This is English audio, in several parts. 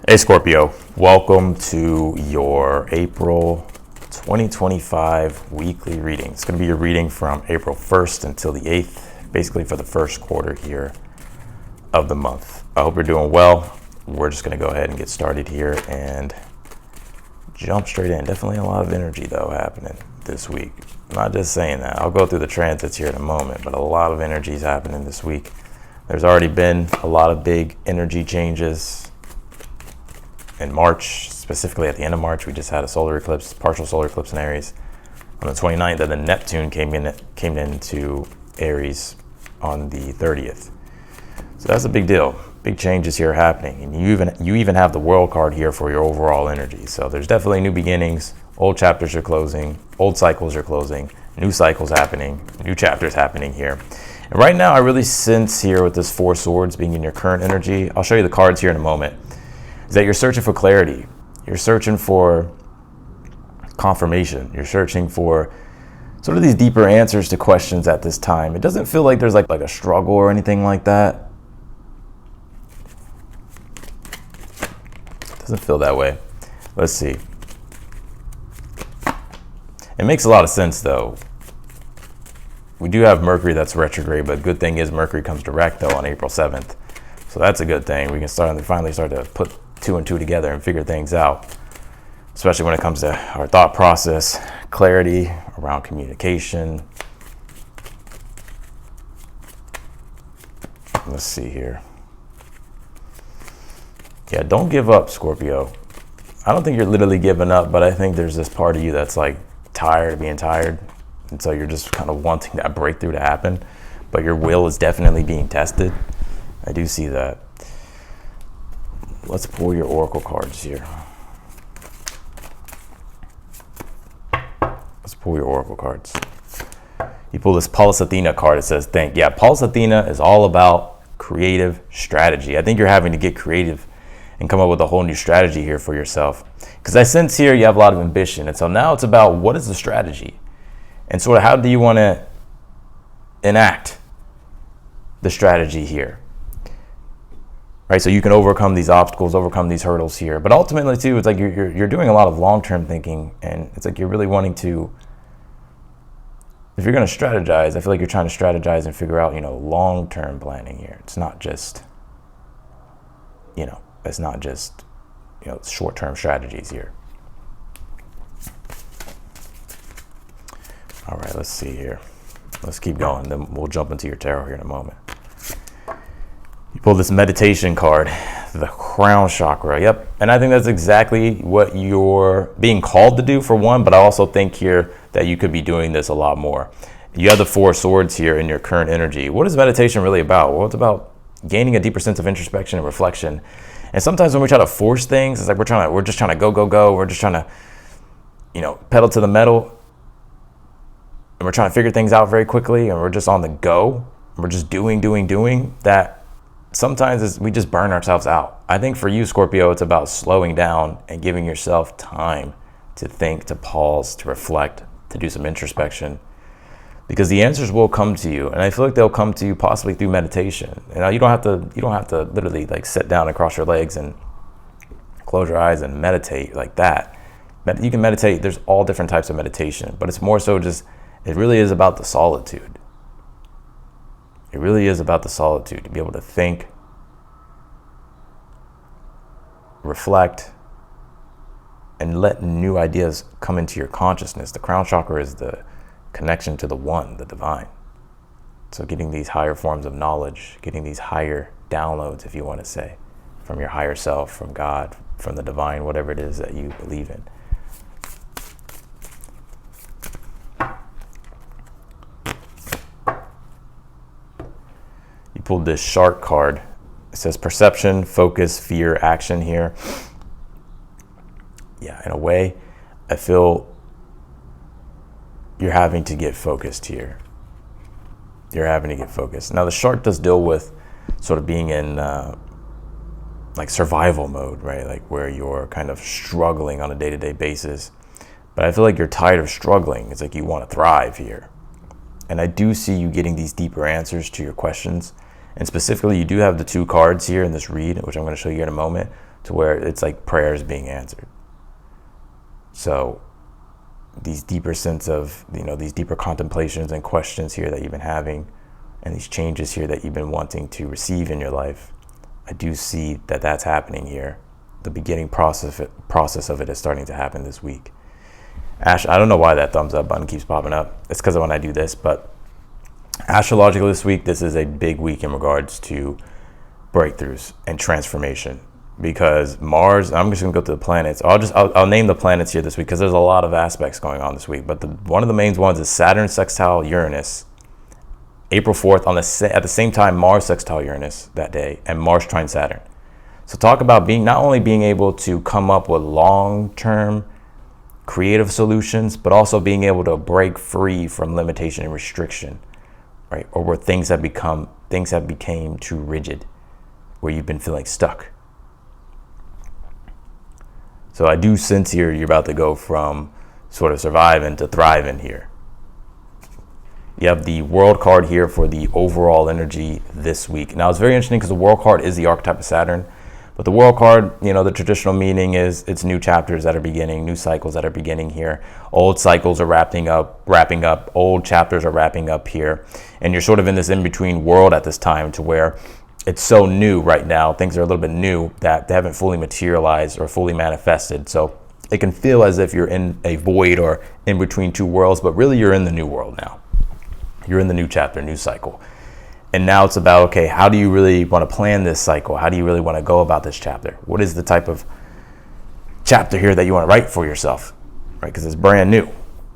Hey Scorpio, welcome to your April 2025 weekly reading. It's going to be your reading from April 1st until the 8th, basically for the first quarter here of the month. I hope you're doing well. We're just going to go ahead and get started here and jump straight in. Definitely a lot of energy though happening this week. I'm not just saying that. I'll go through the transits here in a moment, but a lot of energy is happening this week. There's already been a lot of big energy changes. In March, specifically at the end of March, we just had a solar eclipse, partial solar eclipse in Aries. On the 29th, and then Neptune came into Aries on the 30th. So that's a big deal. Big changes here happening. And you even have the World card here for your overall energy. So there's definitely new beginnings. Old chapters are closing. Old cycles are closing. New cycles happening. New chapters happening here. And right now, I really sense here with this Four Swords being in your current energy. I'll show you the cards here in a moment. Is that you're searching for clarity. You're searching for confirmation. You're searching for sort of these deeper answers to questions at this time. It doesn't feel like there's like a struggle or anything like that. It doesn't feel that way. Let's see. It makes a lot of sense though. We do have Mercury that's retrograde, but good thing is Mercury comes direct though on April 7th. So that's a good thing. We can finally start to put two and two together and figure things out, especially when it comes to our thought process, clarity around communication. Let's see here. Yeah, don't give up, Scorpio. I don't think you're literally giving up, but I think there's this part of you that's like tired of being tired. And so you're just kind of wanting that breakthrough to happen, but your will is definitely being tested. I do see that. Let's pull your oracle cards here. Let's pull your oracle cards. You pull this Pallas Athena card. It says think. Yeah, Pallas Athena is all about creative strategy. I think you're having to get creative and come up with a whole new strategy here for yourself. Because I sense here you have a lot of ambition. And so now it's about what is the strategy? And sort of how do you want to enact the strategy here? Right, so you can overcome these obstacles, overcome these hurdles here. But ultimately, too, it's like you're doing a lot of long-term thinking, and it's like you're really wanting to. If you're going to strategize, I feel like you're trying to strategize and figure out, long-term planning here. It's not just, it's not just, short-term strategies here. All right, let's see here. Let's keep going. Then we'll jump into your tarot here in a moment. You pull this meditation card, the crown chakra. Yep. And I think that's exactly what you're being called to do for one, but I also think here that you could be doing this a lot more. You have the Four Swords here in your current energy. What is meditation really about? Well, it's about gaining a deeper sense of introspection and reflection. And sometimes when we try to force things, it's like we're just trying to go. We're just trying to, pedal to the metal. And we're trying to figure things out very quickly, and we're just on the go. We're just doing that. Sometimes we just burn ourselves out. I think for you, Scorpio, it's about slowing down and giving yourself time to think, to pause, to reflect, to do some introspection, because the answers will come to you. And I feel like they'll come to you possibly through meditation. You don't have to literally like sit down and cross your legs and close your eyes and meditate like that. You can meditate. There's all different types of meditation, but it's more so just, it really is about the solitude. It really is about the solitude, to be able to think, reflect, and let new ideas come into your consciousness. The crown chakra is the connection to the one, the divine. So getting these higher forms of knowledge, getting these higher downloads, if you want to say, from your higher self, from God, from the divine, whatever it is that you believe in. Pulled this shark card. It says perception, focus, fear, action here. Yeah, in a way, I feel you're having to get focused here. You're having to get focused. Now, the shark does deal with sort of being in like survival mode, right? Like where you're kind of struggling on a day-to-day basis. But I feel like you're tired of struggling. It's like you want to thrive here. And I do see you getting these deeper answers to your questions. And specifically, you do have the two cards here in this read, which I'm going to show you in a moment. to where it's like prayers being answered. So these deeper sense of, these deeper contemplations and questions here that you've been having, and these changes here that you've been wanting to receive in your life, I do see that that's happening here. The beginning process of it is starting to happen this week. Ash, I don't know why that thumbs up button keeps popping up. It's because of when I do this, but astrologically this week, this is a big week in regards to breakthroughs and transformation, because Mars, I'm just gonna go to the planets. I'll name the planets here this week because there's a lot of aspects going on this week, but one of the main ones is Saturn sextile Uranus, April 4th, at the same time Mars sextile Uranus that day, and Mars trine Saturn. So talk about not only being able to come up with long-term creative solutions, but also being able to break free from limitation and restriction, right? Or where things have became too rigid, where you've been feeling stuck. So I do sense here you're about to go from sort of surviving to thriving here. You have the World card here for the overall energy this week. Now it's very interesting because the World card is the archetype of Saturn, but the World card, the traditional meaning is it's new chapters that are beginning, new cycles that are beginning here. Old cycles are wrapping up, old chapters are wrapping up here. And you're sort of in this in-between world at this time, to where it's so new right now, things are a little bit new that they haven't fully materialized or fully manifested. So it can feel as if you're in a void or in between two worlds, but really you're in the new world now. You're in the new chapter, new cycle. And now it's about, okay, how do you really want to plan this cycle? How do you really want to go about this chapter? What is the type of chapter here that you want to write for yourself, right? Because it's brand new.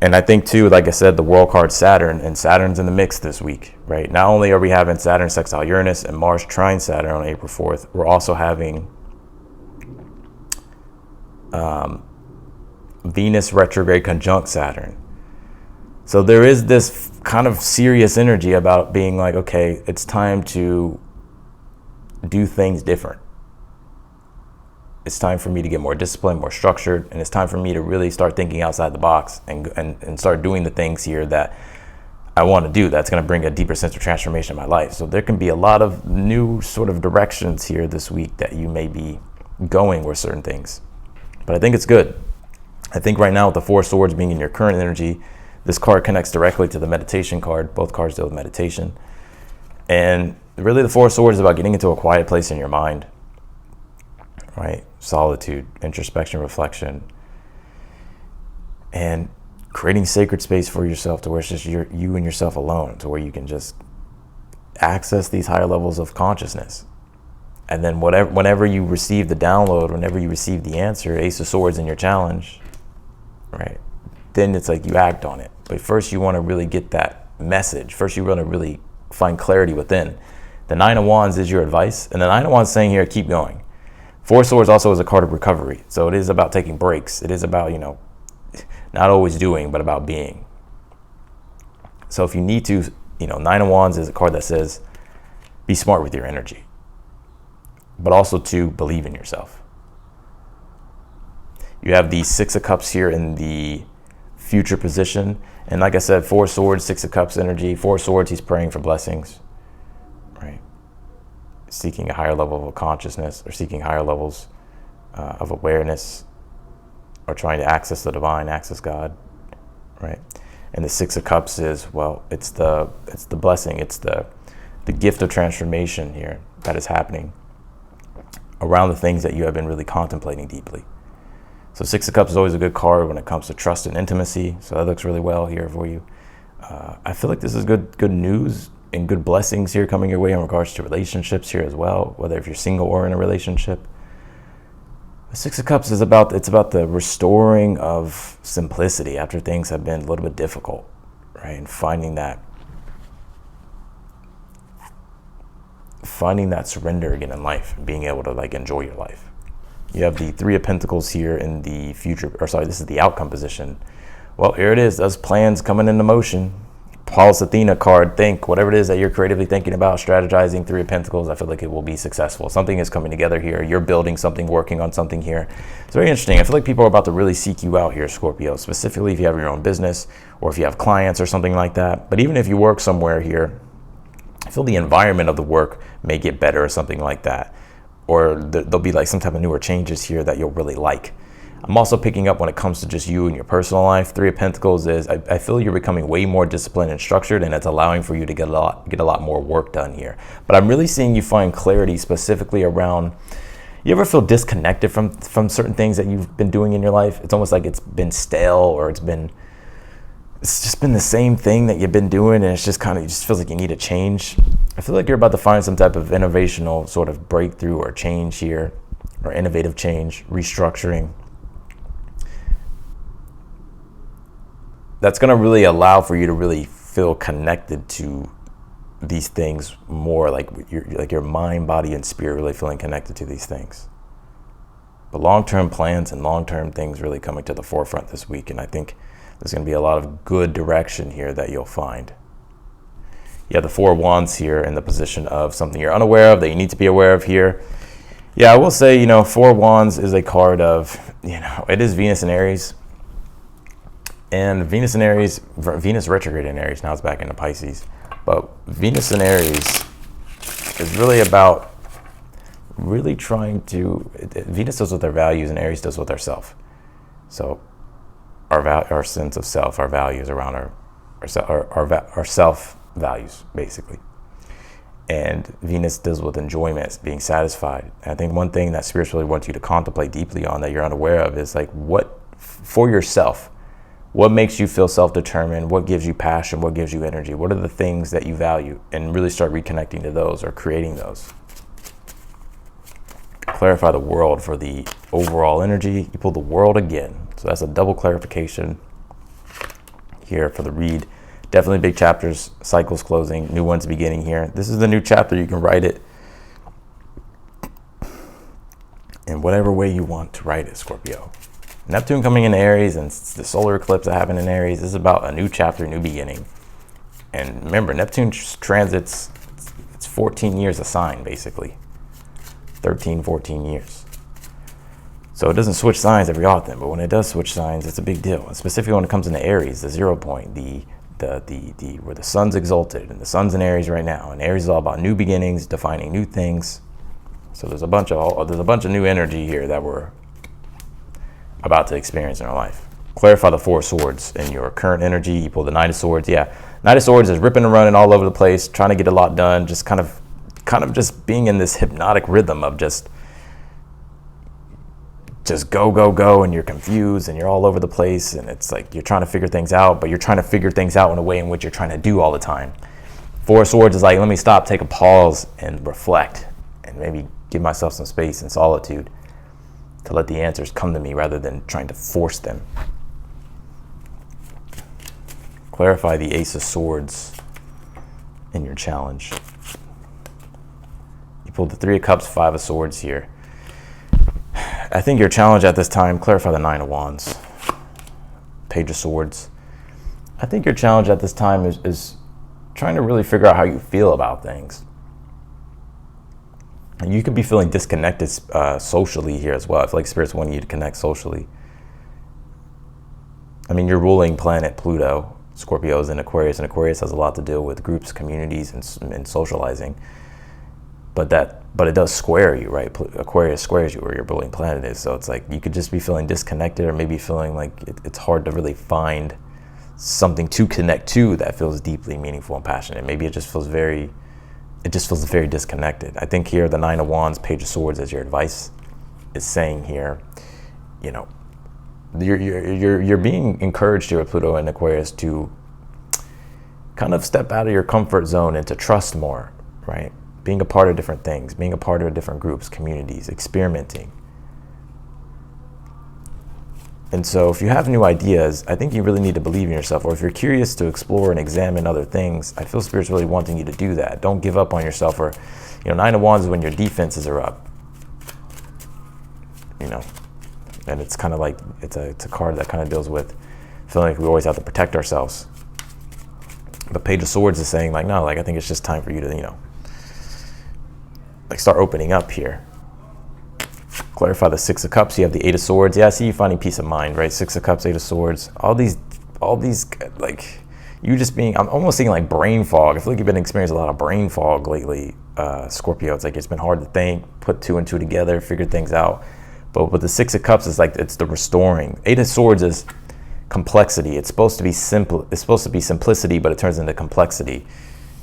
And I think too, like I said, the World card Saturn, and Saturn's in the mix this week, right? Not only are we having Saturn sextile Uranus and Mars trine Saturn on April 4th, we're also having Venus retrograde conjunct Saturn. So there is this kind of serious energy about being like, okay, it's time to do things different. It's time for me to get more disciplined, more structured, and it's time for me to really start thinking outside the box and start doing the things here that I want to do that's going to bring a deeper sense of transformation in my life. So there can be a lot of new sort of directions here this week that you may be going with certain things. But I think it's good. I think right now with the Four of Swords being in your current energy, this card connects directly to the meditation card. Both cards deal with meditation. And really the Four of Swords is about getting into a quiet place in your mind, right? Solitude, introspection, reflection, and creating sacred space for yourself to where it's just you and yourself alone, to where you can just access these higher levels of consciousness. And then whenever you receive the download, whenever you receive the answer, Ace of Swords in your challenge, right? Then it's like you act on it. But first you want to really get that message. First you want to really find clarity within. The Nine of Wands is your advice. And the Nine of Wands saying here, keep going. Four of Swords also is a card of recovery. So it is about taking breaks. It is about, not always doing, but about being. So if you need to, Nine of Wands is a card that says, be smart with your energy, but also to believe in yourself. You have the Six of Cups here in the future position. And like I said, Four of Swords, Six of Cups energy. Four of Swords, he's praying for blessings, right? Seeking a higher level of consciousness, or seeking higher levels of awareness, or trying to access the divine, access God, right? And the Six of Cups is, well, it's the blessing, it's the gift of transformation here that is happening around the things that you have been really contemplating deeply. So Six of Cups is always a good card when it comes to trust and intimacy. So that looks really well here for you. I feel like this is good news and good blessings here coming your way in regards to relationships here as well, whether if you're single or in a relationship. The Six of Cups is about the restoring of simplicity after things have been a little bit difficult, right? And finding that surrender again in life, and being able to enjoy your life. You have the Three of Pentacles here in the future, this is the outcome position. Well, here it is, those plans coming into motion. Paul's Athena card, think, whatever it is that you're creatively thinking about, strategizing, Three of Pentacles, I feel like it will be successful. Something is coming together here. You're building something, working on something here. It's very interesting. I feel like people are about to really seek you out here, Scorpio, specifically if you have your own business or if you have clients or something like that. But even if you work somewhere here, I feel the environment of the work may get better or something like that. or there'll be like some type of newer changes here that you'll really like. I'm also picking up when it comes to just you and your personal life. 3 of Pentacles is, I feel you're becoming way more disciplined and structured, and it's allowing for you to get a lot more work done here. But I'm really seeing you find clarity specifically around, you ever feel disconnected from certain things that you've been doing in your life? It's almost like it's been stale, or it's just been the same thing that you've been doing, and it's just kind of, it just feels like you need a change. I feel like you're about to find some type of innovational sort of breakthrough or change here, or innovative change, restructuring. That's going to really allow for you to really feel connected to these things more, like your mind, body, and spirit really feeling connected to these things. But long-term plans and long-term things really coming to the forefront this week, and I think there's going to be a lot of good direction here that you'll find. You have the 4 of Wands here in the position of something you're unaware of that you need to be aware of here. Yeah, I will say, 4 of Wands is a card of, it is Venus in Aries. And Venus in Aries, Venus retrograde in Aries, now it's back into Pisces. But Venus in Aries is really about really trying to, Venus deals with our values and Aries deals with ourself. So our sense of self, our values around our self values, basically. And Venus deals with enjoyment, being satisfied. And I think one thing that spiritually wants you to contemplate deeply on that you're unaware of is like, what, for yourself, what makes you feel self-determined? What gives you passion? What gives you energy? What are the things that you value? And really start reconnecting to those or creating those. Clarify the world for the overall energy. You pull the world again. So that's a double clarification here for the read. Definitely big chapters, cycles closing, new ones beginning here. This is the new chapter. You can write it in whatever way you want to write it, Scorpio. Neptune coming into Aries and the solar eclipse that happened in Aries. This is about a new chapter, new beginning. And remember, Neptune transits, it's 14 years a sign, basically. 13, 14 years. So it doesn't switch signs every often, but when it does switch signs, it's a big deal. And specifically when it comes into Aries, the 0 point, where the sun's exalted, and the sun's in Aries right now. And Aries is all about new beginnings, defining new things. So there's a bunch of new energy here that we're about to experience in our life. Clarify the 4 of Swords in your current energy. You pull the Knight of Swords. Yeah, Knight of Swords is ripping and running all over the place, trying to get a lot done, just kind of just being in this hypnotic rhythm of just go, and you're confused and you're all over the place, and it's like you're trying to figure things out, but you're trying to figure things out in a way in which you're trying to do all the time. 4 of Swords is like, let me stop, take a pause, and reflect, and maybe give myself some space and solitude to let the answers come to me rather than trying to force them. Clarify the Ace of Swords in your challenge. You pulled the 3 of Cups, 5 of Swords here. I think your challenge at this time, clarify the 9 of Wands, Page of Swords. I think your challenge at this time is trying to really figure out how you feel about things. You could be feeling disconnected socially here as well. I feel like Spirit's wanting you to connect socially. I mean, your ruling planet, Pluto, Scorpio is in Aquarius, and Aquarius has a lot to do with groups, communities, and socializing. But it does square you, right? Aquarius squares you where your ruling planet is. So it's like you could just be feeling disconnected, or maybe feeling like it's hard to really find something to connect to that feels deeply meaningful and passionate. Maybe it just feels very disconnected. I think here the 9 of Wands, Page of Swords as your advice is saying here, you're being encouraged here with Pluto and Aquarius to kind of step out of your comfort zone and to trust more, right? Being a part of different things, being a part of different groups, communities, experimenting. And so if you have new ideas, I think you really need to believe in yourself. Or if you're curious to explore and examine other things, I feel Spirit's really wanting you to do that. Don't give up on yourself. Or, 9 of Wands is when your defenses are up. And it's kind of like, it's a card that kind of deals with feeling like we always have to protect ourselves. But Page of Swords is saying like, no, like I think it's just time for you to, start opening up here. Clarify the 6 of Cups. You have the 8 of Swords. Yeah, I see you finding peace of mind, right? 6 of Cups, 8 of Swords. All these, like, you just being, I'm almost seeing like brain fog. I feel like you've been experiencing a lot of brain fog lately, Scorpio. It's like it's been hard to think, put two and two together, figure things out. But with the Six of Cups, it's like it's the restoring. Eight of Swords is complexity. It's supposed to be simple. It's supposed to be simplicity, but it turns into complexity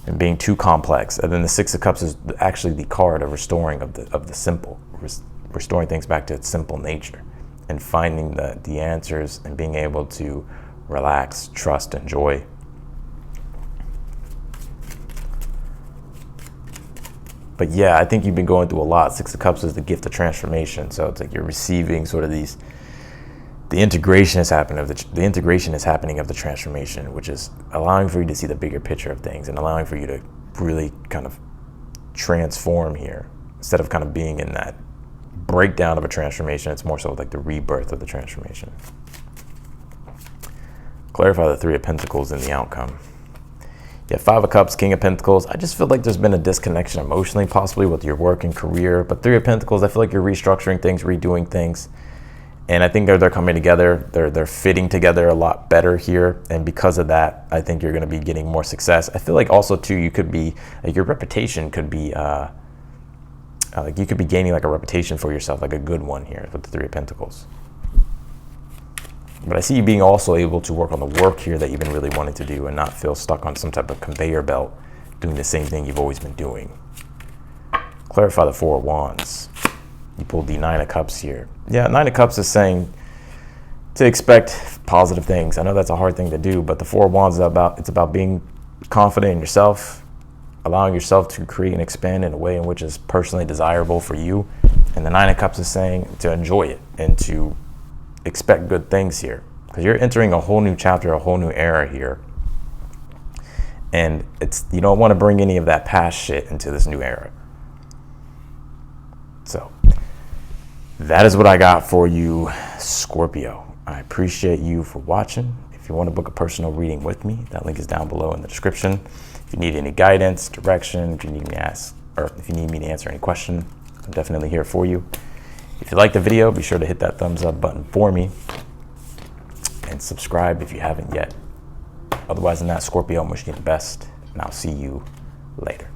and being too complex. And then the Six of Cups is actually the card of restoring of the simple, restoring things back to its simple nature, and finding the answers and being able to relax, trust, enjoy. But yeah, I think you've been going through a lot. Six of Cups is the gift of transformation. So it's like you're receiving sort of these, the integration is happening of the transformation, which is allowing for you to see the bigger picture of things and allowing for you to really kind of transform here. Instead of kind of being in that breakdown of a transformation, it's more so like the rebirth of the transformation. Clarify the Three of Pentacles in the outcome. Yeah, Five of Cups, King of Pentacles. I just feel like there's been a disconnection emotionally, possibly with your work and career. But Three of Pentacles, I feel like you're restructuring things, redoing things. And I think they're coming together. They're fitting together a lot better here. And because of that, I think you're going to be getting more success. I feel like also, too, you could be, like your reputation could be, like you could be gaining like a reputation for yourself, like a good one here with the Three of Pentacles. But I see you being also able to work on the work here that you've been really wanting to do and not feel stuck on some type of conveyor belt doing the same thing you've always been doing. Clarify the Four of Wands. You pulled the Nine of Cups here. Yeah, Nine of Cups is saying to expect positive things. I know that's a hard thing to do, but the Four of Wands is about being confident in yourself, allowing yourself to create and expand in a way in which is personally desirable for you. And the Nine of Cups is saying to enjoy it and to expect good things here, because you're entering a whole new chapter, a whole new era here. And you don't want to bring any of that past shit into this new era. So that is what I got for you, Scorpio. I appreciate you for watching. If you want to book a personal reading with me, that link is down below in the description. If you need any guidance, direction, if you need me to answer any question, I'm definitely here for you. If you like the video, be sure to hit that thumbs up button for me and subscribe if you haven't yet. Otherwise than that, Scorpio, I'm wishing you the best, and I'll see you later.